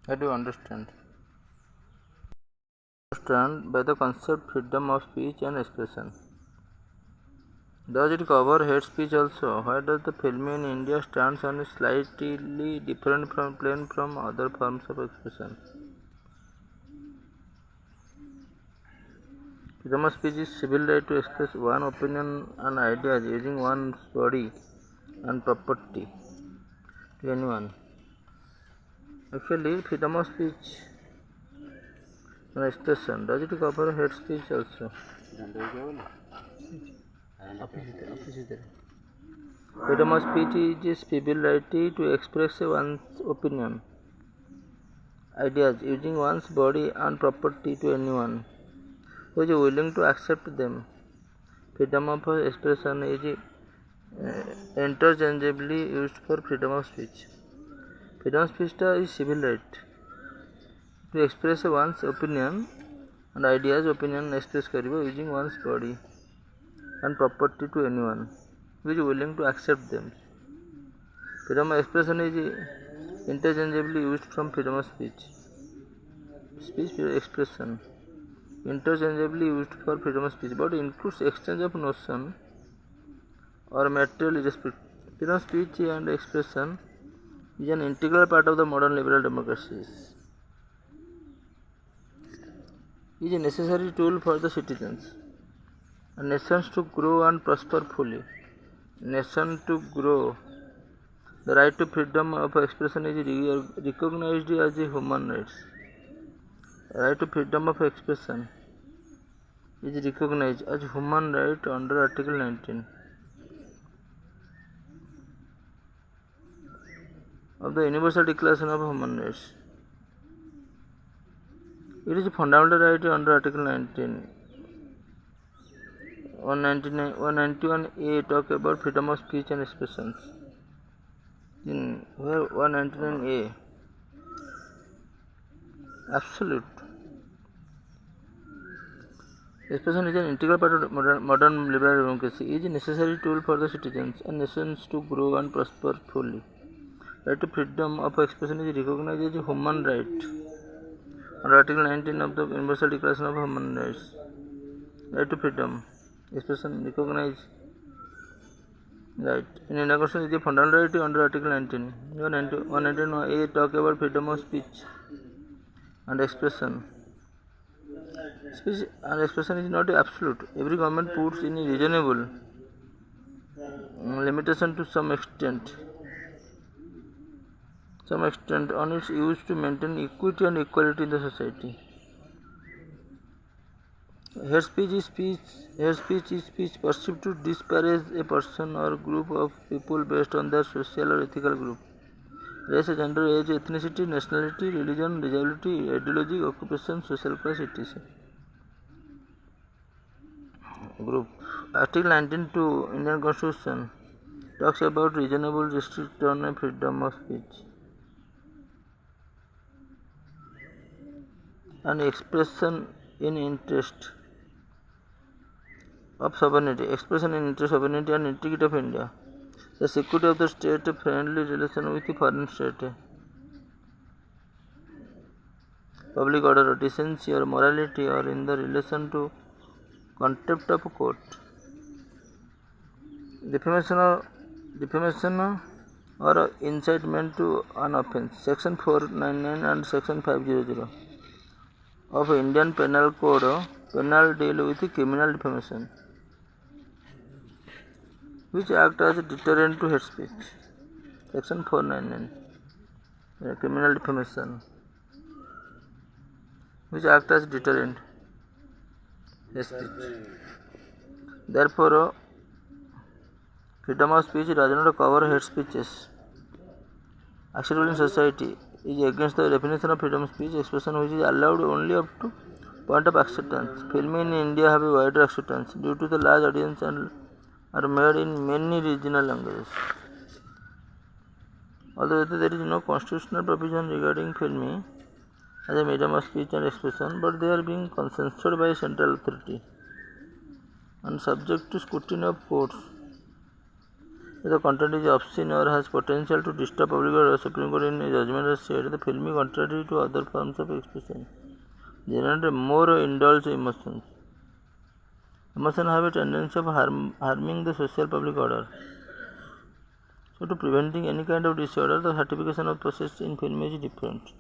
How do you understand? Understand by the concept freedom of speech and expression. Does it cover hate speech also? Why does the film in India stands on a slightly different plane from other forms of expression? Freedom of speech is civil right to express one opinion and ideas using one's body and property to anyone. Actually, freedom of speech and expression, does it cover hate speech also? Freedom of speech is civil right to express one's opinion, ideas using one's body and property to anyone who is willing to accept them. Freedom of expression is interchangeably used for freedom of speech. Freedom of speech is civil right to express one's opinion and ideas express karibo using one's body and property to anyone who is willing to accept them. Freedom of expression is interchangeably used from freedom of speech. Speech expression interchangeably used for freedom of speech, but includes exchange of notion or material irrespective. Freedom of speech and expression is an integral part of the modern liberal democracies. It is a necessary tool for the citizens and nations to grow and prosper fully. Nation to grow. The right to freedom of expression is recognized as a human right. The right to freedom of expression is recognized as human right under Article 19 of the Universal Declaration of Human Rights. It is a fundamental right under Article 19. 191A talk about freedom of speech and expression. In where 199A absolute expression is an integral part of modern liberal democracy. It is a necessary tool for the citizens and nations to grow and prosper fully. Right to freedom of expression is recognized as a human right under Article 19 of the Universal Declaration of Human Rights. Right to freedom expression recognized right in Indian Constitution is a fundamental right under Article 19. 191A talk about freedom of speech and expression. Speech and expression is not absolute. Every government puts in a reasonable limitation to some extent on its use to maintain equity and equality in the society. Hate speech is speech perceived to disparage a person or group of people based on their social or ethical group, race, gender, age, ethnicity, nationality, religion, disability, ideology, occupation, social class, etc. Group. Article 19 Indian Constitution talks about reasonable restriction on freedom of speech and expression in interest of sovereignty, sovereignty and integrity of India, the security of the state, friendly relation with the foreign state, public order, decency or morality, or in the relation to contempt of court, defamation or incitement to an offence, Section 499 and Section 500 of Indian Penal Code, penal deal with criminal defamation, which act as a deterrent to hate speech. Section 499, criminal defamation, which act as deterrent hate speech. Therefore, freedom of speech does not cover hate speeches. Acceptable in society is against the definition of freedom of speech expression, which is allowed only up to point of acceptance. Films in India have a wider acceptance due to the large audience and are made in many regional languages. Although there is no constitutional provision regarding filming as a medium of speech and expression, but they are being censored by a central authority and subject to scrutiny of courts. If the content is obscene or has potential to disturb public order, Supreme Court in a judgment has said the film is contrary to other forms of expression. Generate more indulge emotions. Emotions have a tendency of harming the social public order. So to preventing any kind of disorder, the certification of process in film is different.